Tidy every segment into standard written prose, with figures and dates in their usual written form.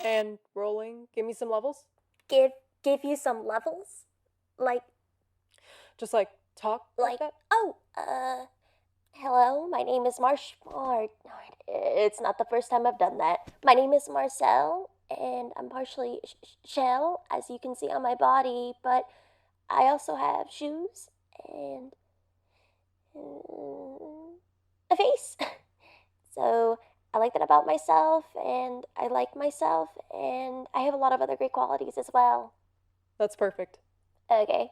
And rolling. Give me some levels. Give you some levels? Like, Just like talk like that. Hello, my name is it's not the first time I've done that. My name is Marcel, and I'm partially shell, as you can see on my body, but I also have shoes and a face. So I like that about myself, and I like myself, and I have a lot of other great qualities as well. That's perfect. Okay.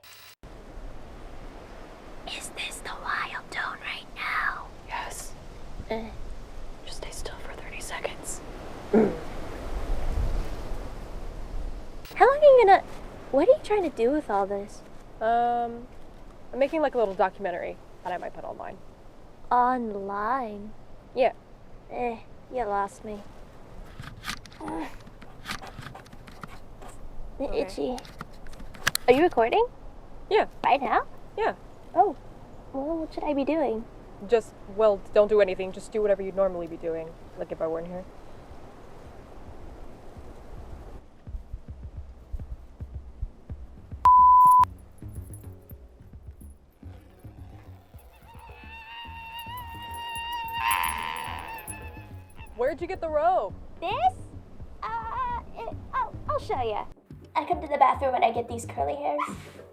Is this the wild tone right now? Yes. Just stay still for 30 seconds. How long are you gonna... What are you trying to do with all this? I'm making like a little documentary that I might put online. Online? Yeah. You lost me. Okay. Itchy. Are you recording? Yeah. Right now? Yeah. Oh. Well, what should I be doing? Just, well, don't do anything. Just do whatever you'd normally be doing. Like if I weren't here. Where'd you get the rope? This? I'll show you. I come to the bathroom and I get these curly hairs.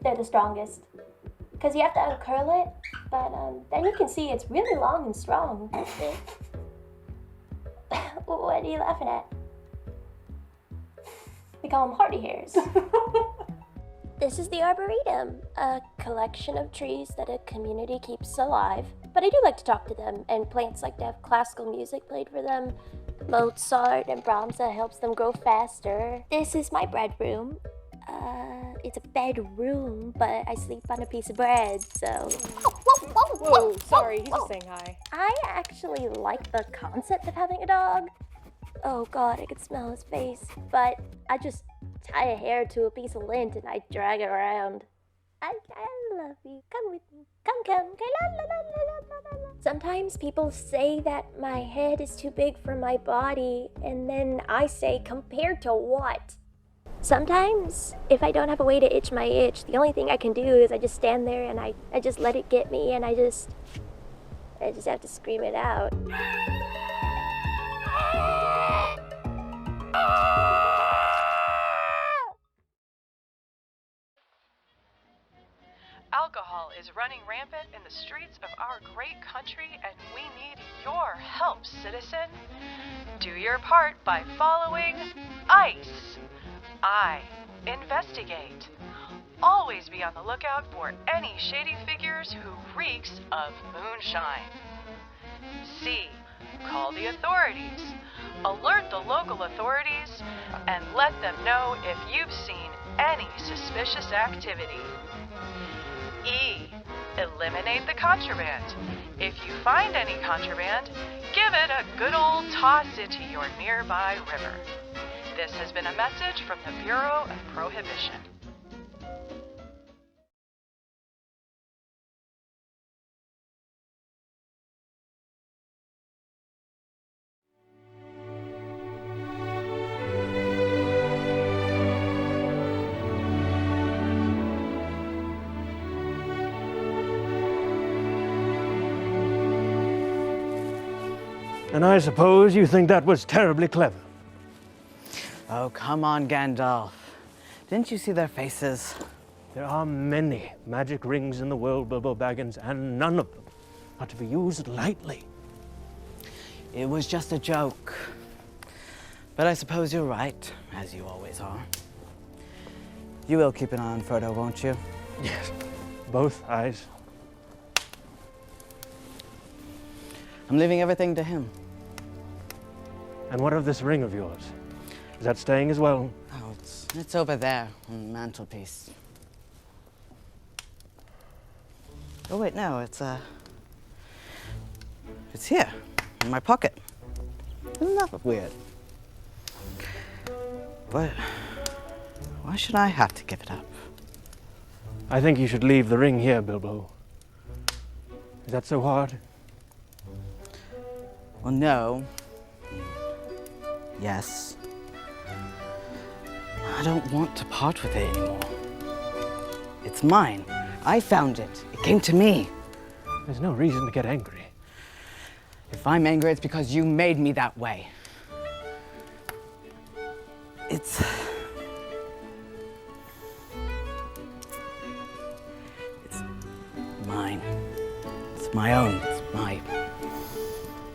They're the strongest. Because you have to uncurl it, but then you can see it's really long and strong. What are you laughing at? We call them hardy hairs. This is the Arboretum, a collection of trees that a community keeps alive. But I do like to talk to them, and plants like to have classical music played for them. Mozart and Brahms helps them grow faster. This is my bread room. It's a bedroom, but I sleep on a piece of bread, so... Whoa, sorry, he's just saying hi. I actually like the concept of having a dog. Oh god, I could smell his face. But I just tie a hair to a piece of lint and I drag it around. I love you. Come with me. Come. Okay, la, la, la, la, la, la. Sometimes people say that my head is too big for my body, and then I say, compared to what? Sometimes, if I don't have a way to itch my itch, the only thing I can do is I just stand there and I just let it get me, and I just have to scream it out. Alcohol is running rampant in the streets of our great country, and we need your help, citizen. Do your part by following ICE. I investigate. Always be on the lookout for any shady figures who reeks of moonshine. C. Call the authorities. Alert the local authorities and let them know if you've seen any suspicious activity. E. Eliminate the contraband. If you find any contraband, give it a good old toss into your nearby river. This has been a message from the Bureau of Prohibition. And I suppose you think that was terribly clever. Oh, come on, Gandalf. Didn't you see their faces? There are many magic rings in the world, Bilbo Baggins, and none of them are to be used lightly. It was just a joke. But I suppose you're right, as you always are. You will keep an eye on Frodo, won't you? Yes, both eyes. I'm leaving everything to him. And what of this ring of yours? Is that staying as well? Oh, it's over there on the mantelpiece. Oh wait, no, it's here, in my pocket. Isn't that weird? But why should I have to give it up? I think you should leave the ring here, Bilbo. Is that so hard? Well, no. Yes. I don't want to part with it anymore. It's mine. I found it. It came to me. There's no reason to get angry. If I'm angry, it's because you made me that way. It's mine. It's my own. It's my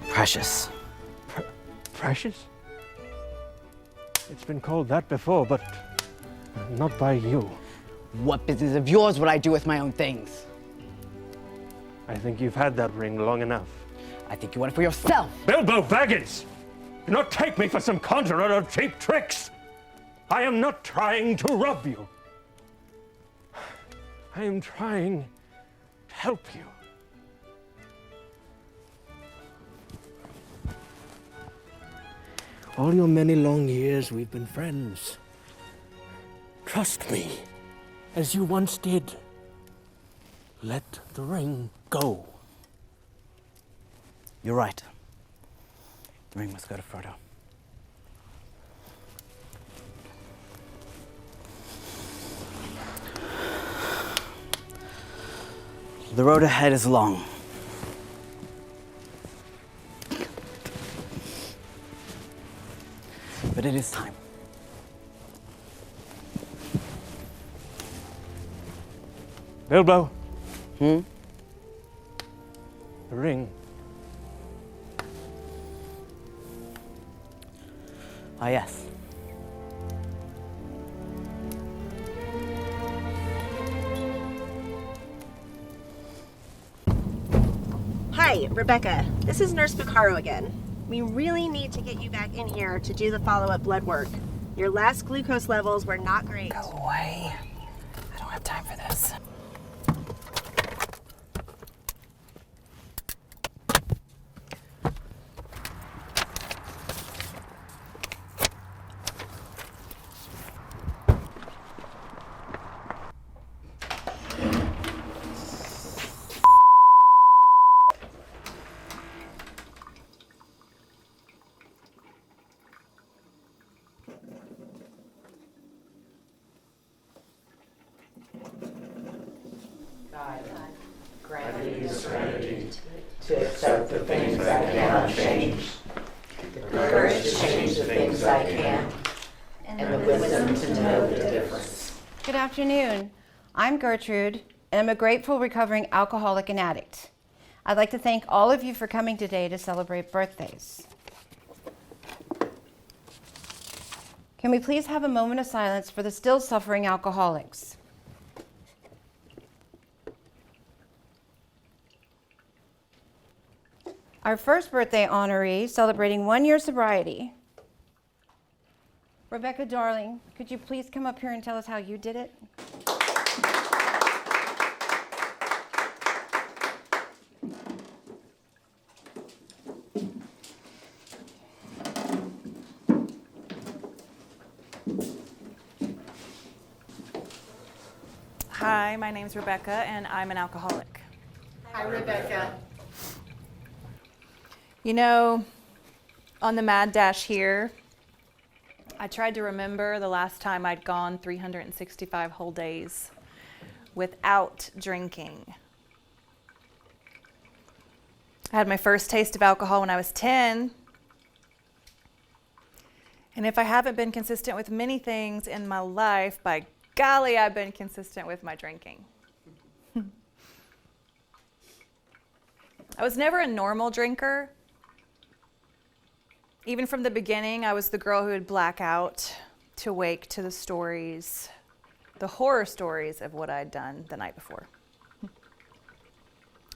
precious. Precious? It's been called that before, but not by you. What business of yours would I do with my own things? I think you've had that ring long enough. I think you want it for yourself. Bilbo Baggins! Do not take me for some conjurer of cheap tricks! I am not trying to rob you. I am trying to help you. All your many long years, we've been friends. Trust me, as you once did. Let the ring go. You're right. The ring must go to Frodo. The road ahead is long. But it is time. Bilbo, Hmm? the ring. Ah, yes. Hi, Rebecca. This is Nurse Picaro again. We really need to get you back in here to do the follow-up blood work. Your last glucose levels were not great. Go away. I don't have time for this. To accept the things I cannot change, the courage to change the things I can, and the wisdom to know the difference. Good afternoon. I'm Gertrude, and I'm a grateful recovering alcoholic and addict. I'd like to thank all of you for coming today to celebrate birthdays. Can we please have a moment of silence for the still suffering alcoholics? Our first birthday honoree, celebrating 1 year sobriety. Rebecca, darling, could you please come up here and tell us how you did it? Hi, my name's Rebecca, and I'm an alcoholic. Hi, Rebecca. You know, on the Mad Dash here, I tried to remember the last time I'd gone 365 whole days without drinking. I had my first taste of alcohol when I was 10. And if I haven't been consistent with many things in my life, by golly, I've been consistent with my drinking. I was never a normal drinker. Even from the beginning, I was the girl who would black out to wake to the stories, the horror stories of what I'd done the night before.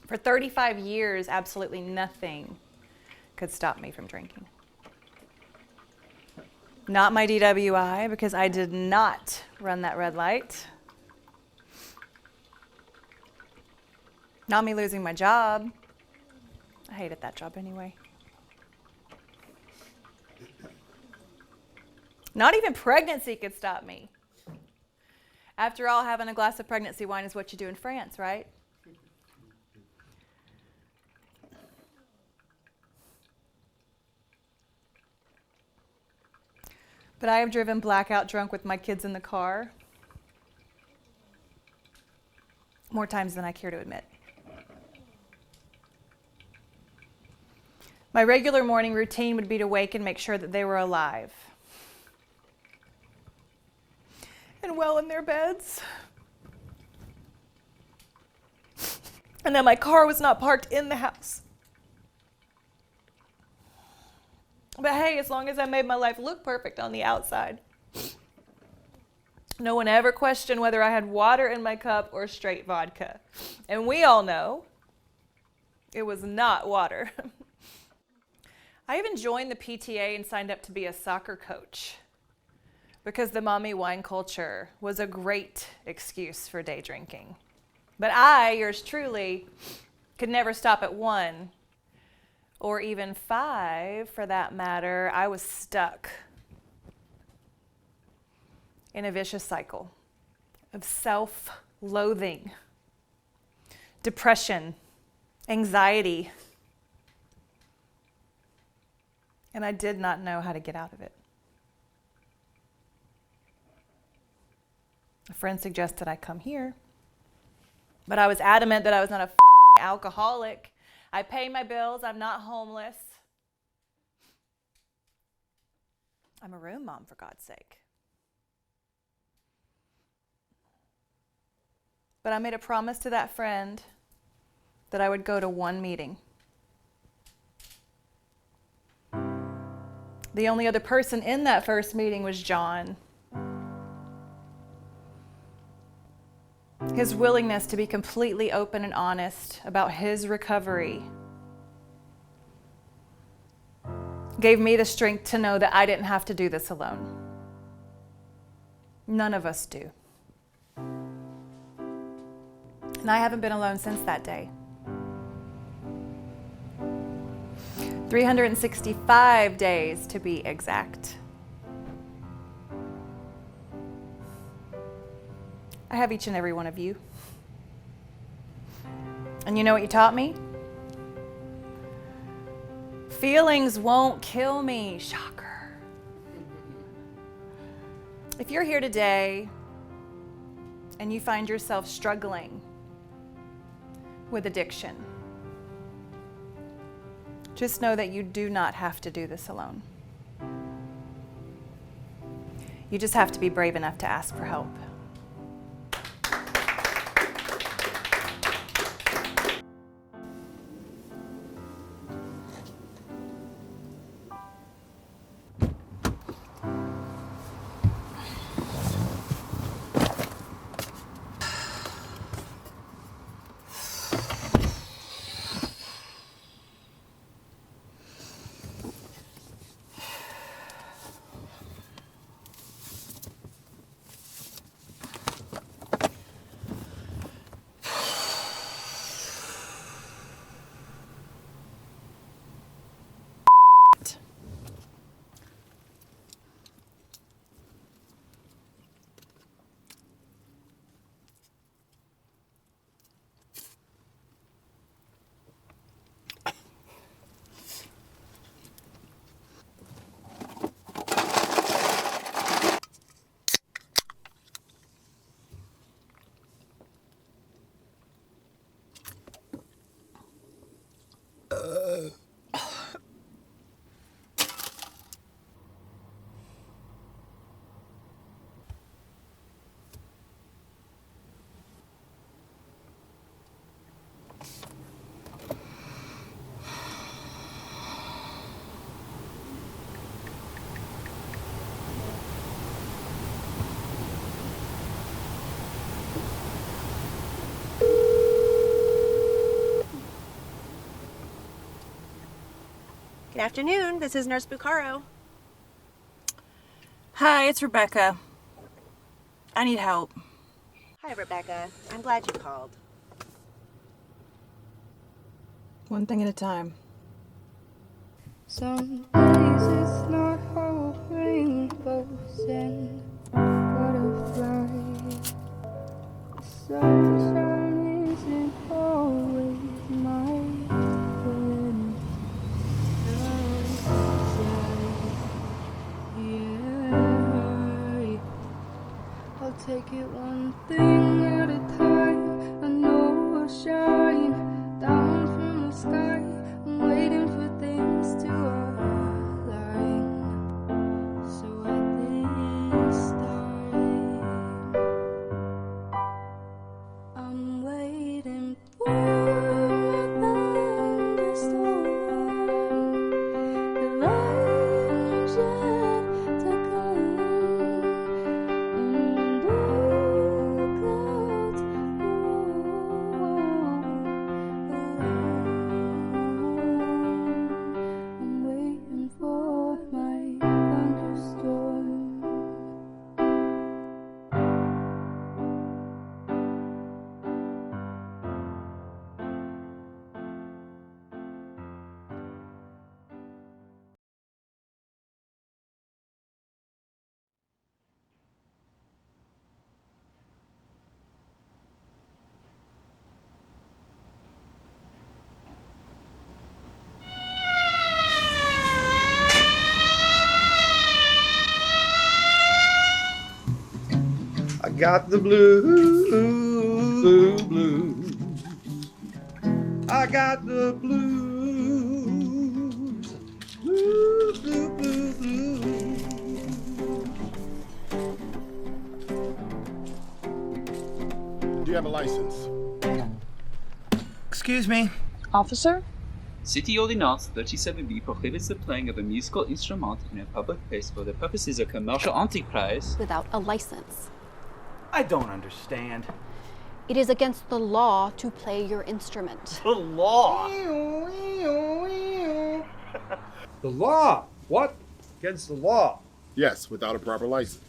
For 35 years, absolutely nothing could stop me from drinking. Not my DWI, because I did not run that red light. Not me losing my job. I hated that job anyway. Not even pregnancy could stop me. After all, having a glass of pregnancy wine is what you do in France, right? But I have driven blackout drunk with my kids in the car more times than I care to admit. My regular morning routine would be to wake and make sure that they were alive and well in their beds, and that my car was not parked in the house. But hey, as long as I made my life look perfect on the outside, no one ever questioned whether I had water in my cup or straight vodka. And we all know it was not water. I even joined the PTA and signed up to be a soccer coach because the mommy wine culture was a great excuse for day drinking. But I, yours truly, could never stop at 1 or even 5 for that matter. I was stuck in a vicious cycle of self-loathing, depression, anxiety, and I did not know how to get out of it. A friend suggested I come here, but I was adamant that I was not a alcoholic. I pay my bills. I'm not homeless. I'm a room mom, for God's sake. But I made a promise to that friend that I would go to 1 meeting. The only other person in that first meeting was John. His willingness to be completely open and honest about his recovery gave me the strength to know that I didn't have to do this alone. None of us do. And I haven't been alone since that day. 365 days to be exact. I have each and every one of you. And you know what you taught me? Feelings won't kill me. Shocker. If you're here today and you find yourself struggling with addiction, just know that you do not have to do this alone. You just have to be brave enough to ask for help. Good afternoon. This is Nurse Bucaro. Hi, it's Rebecca. I need help. Hi, Rebecca. I'm glad you called. One thing at a time. Some days it's not all rainbows and butterflies. The sunshine isn't always my friend. Yeah. take it one thing at a time. I know I'll shine down from the sky. I'm waiting for things to align. So at this time, I'm waiting for my thunderstorm. The lightning yet to come. I'm waiting for my thunderstorm. I got the blues, blues. I got the blues, blues, blues, blues, blues. Do you have a license? Excuse me. Officer? City Ordinance 37B prohibits the playing of a musical instrument in a public place for the purposes of commercial enterprise without a license. I don't understand. It is against the law to play your instrument. The law? The law? What? Against the law? Yes, without a proper license.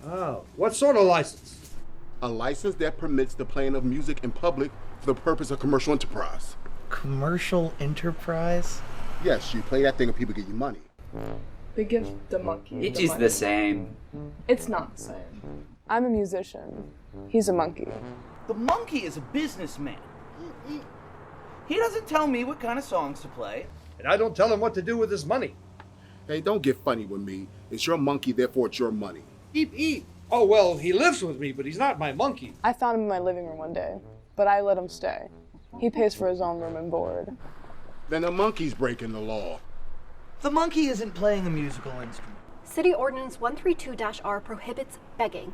Oh, what sort of license? A license that permits the playing of music in public for the purpose of commercial enterprise. Commercial enterprise? Yes, you play that thing and people give you money. They give the monkey. It is the same. It's not the same. I'm a musician. He's a monkey. The monkey is a businessman. He doesn't tell me what kind of songs to play. And I don't tell him what to do with his money. Hey, don't get funny with me. It's your monkey, therefore it's your money. Eep, eep. Oh, well, he lives with me, but he's not my monkey. I found him in my living room one day, but I let him stay. He pays for his own room and board. Then the monkey's breaking the law. The monkey isn't playing a musical instrument. City Ordinance 132-R prohibits begging.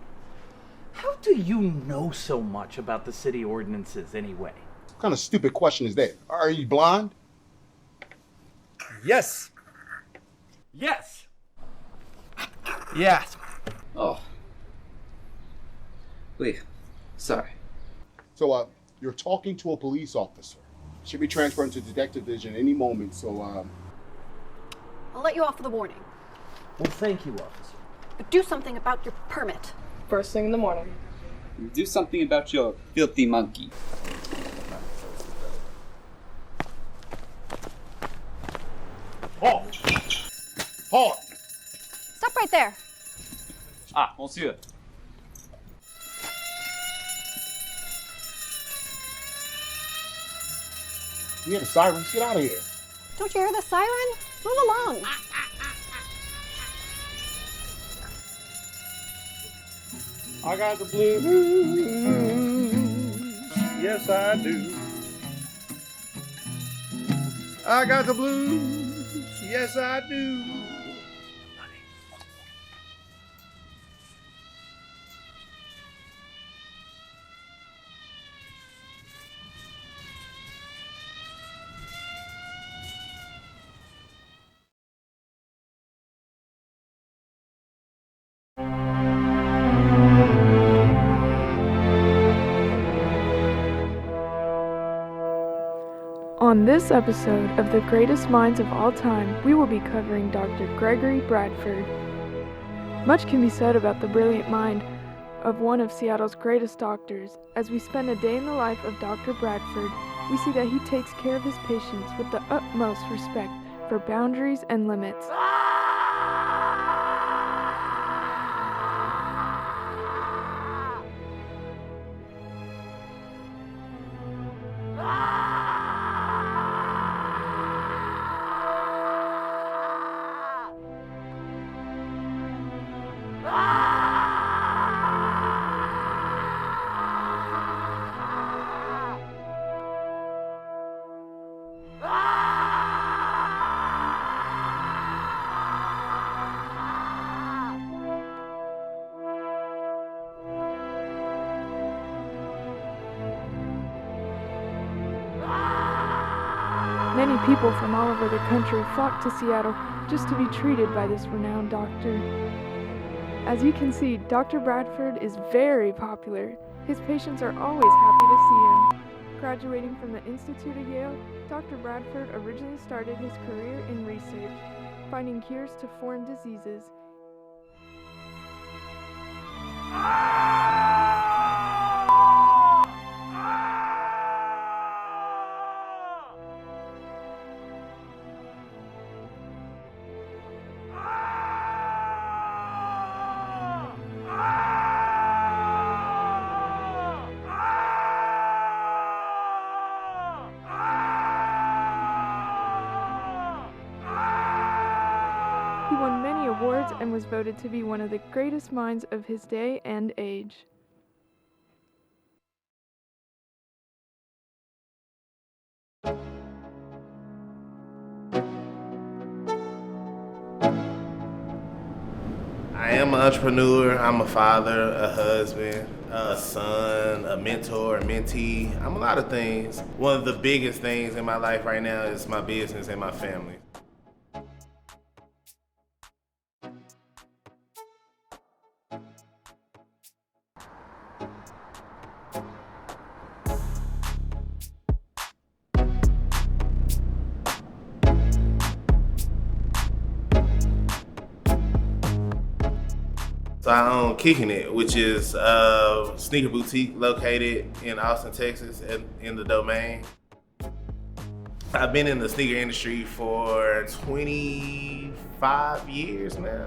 How do you know so much about the city ordinances anyway? What kind of stupid question is that? Are you blind? Yes. Yes. Yes. Oh. Wait. Sorry. So, you're talking to a police officer. Should be transferred to detective division any moment, so, I'll let you off with a warning. Well, thank you, officer. But do something about your permit. First thing in the morning. Do something about your filthy monkey. Halt! Halt! Stop right there. Ah, monsieur. You hear the sirens? Get out of here. Don't you hear the siren? Move along. I got the blues. Yes, I do. I got the blues. Yes, I do. On this episode of The Greatest Minds of All Time, we will be covering Dr. Gregory Bradford. Much can be said about the brilliant mind of one of Seattle's greatest doctors. As we spend a day in the life of Dr. Bradford, we see that he takes care of his patients with the utmost respect for boundaries and limits. Many people from all over the country flock to Seattle just to be treated by this renowned doctor. As you can see, Dr. Bradford is very popular. His patients are always happy to see him. Graduating from the Institute of Yale, Dr. Bradford originally started his career in research, finding cures to foreign diseases. He won many awards and was voted to be one of the greatest minds of his day and age. I am an entrepreneur. I'm a father, a husband, a son, a mentor, a mentee. I'm a lot of things. One of the biggest things in my life right now is my business and my family. So I own Kicking It, which is a sneaker boutique located in Austin, Texas, in the Domain. I've been in the sneaker industry for 25 years now.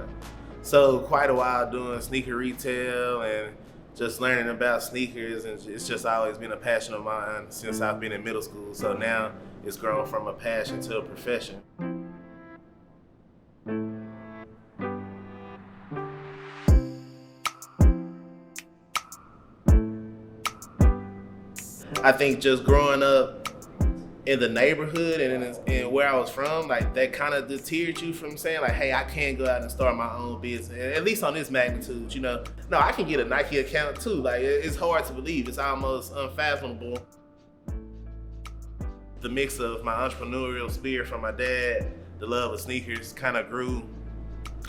So quite a while doing sneaker retail and just learning about sneakers, and it's just always been a passion of mine since I've been in middle school. So now it's grown from a passion to a profession. I think just growing up in the neighborhood and where I was from, like that kind of deterred you from saying like, hey, I can't go out and start my own business, at least on this magnitude, you know. No, I can get a Nike account too. Like, it's hard to believe. It's almost unfathomable. The mix of my entrepreneurial spirit from my dad, the love of sneakers kind of grew.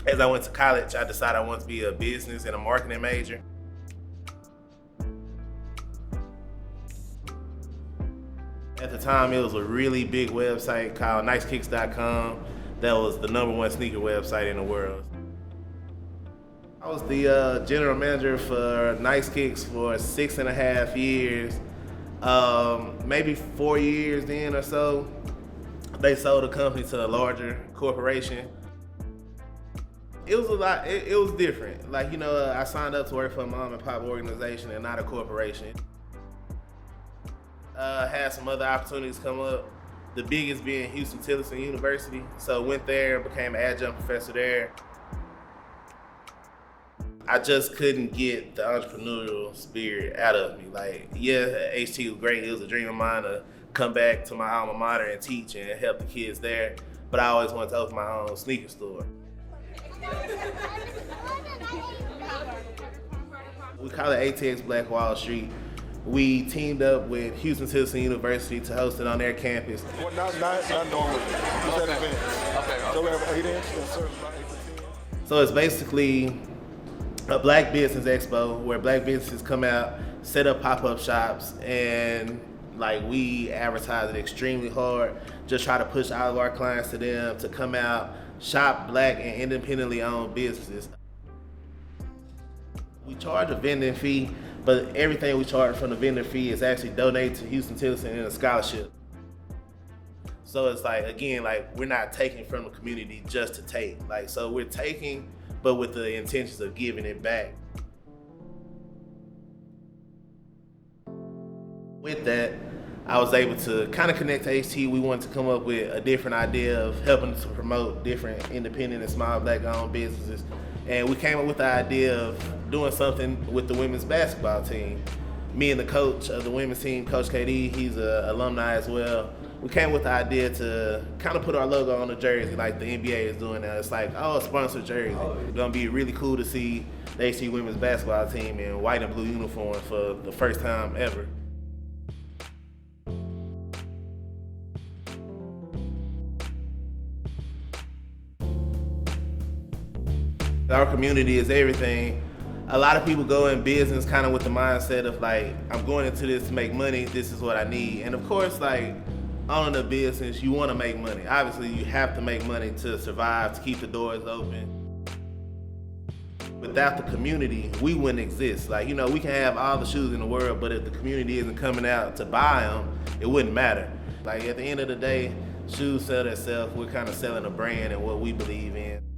As I went to college, I decided I wanted to be a business and a marketing major. At the time, it was a really big website called NiceKicks.com. That was the #1 sneaker website in the world. I was the general manager for Nice Kicks for 6.5 years. Maybe 4 years then or so, they sold the company to a larger corporation. It was a lot, it was different. Like, you know, I signed up to work for a mom and pop organization and not a corporation. Had some other opportunities come up, the biggest being Houston-Tillotson University. So went there, became an adjunct professor there. I just couldn't get the entrepreneurial spirit out of me. Like, yeah, HT was great. It was a dream of mine to come back to my alma mater and teach and help the kids there. But I always wanted to open my own sneaker store. We call it ATX Black Wall Street. We teamed up with Houston-Tillotson University to host it on their campus. Well, not normally. Just at events. Okay. So we have 8 inch and serves about 8 to 10. So it's basically a black business expo where black businesses come out, set up pop-up shops, and like we advertise it extremely hard. Just try to push all of our clients to them to come out, shop black and independently owned businesses. We charge a vending fee, but everything we charge from the vendor fee is actually donated to Houston-Tillotson in a scholarship. So it's like, again, like we're not taking from the community just to take. Like, so we're taking, but with the intentions of giving it back. With that, I was able to kind of connect to HT. We wanted to come up with a different idea of helping to promote different independent and small black-owned businesses. And we came up with the idea of doing something with the women's basketball team. Me and the coach of the women's team, Coach KD, he's an alumni as well. We came with the idea to kind of put our logo on the jersey like the NBA is doing now. It's like, oh, a sponsored jersey. It's gonna be really cool to see the HT women's basketball team in white and blue uniform for the first time ever. Our community is everything. A lot of people go in business kind of with the mindset of like, I'm going into this to make money, this is what I need. And of course, like, owning a business, you want to make money. Obviously, you have to make money to survive, to keep the doors open. Without the community, we wouldn't exist. Like, you know, we can have all the shoes in the world, but if the community isn't coming out to buy them, it wouldn't matter. Like, at the end of the day, shoes sell themselves. We're kind of selling a brand and what we believe in.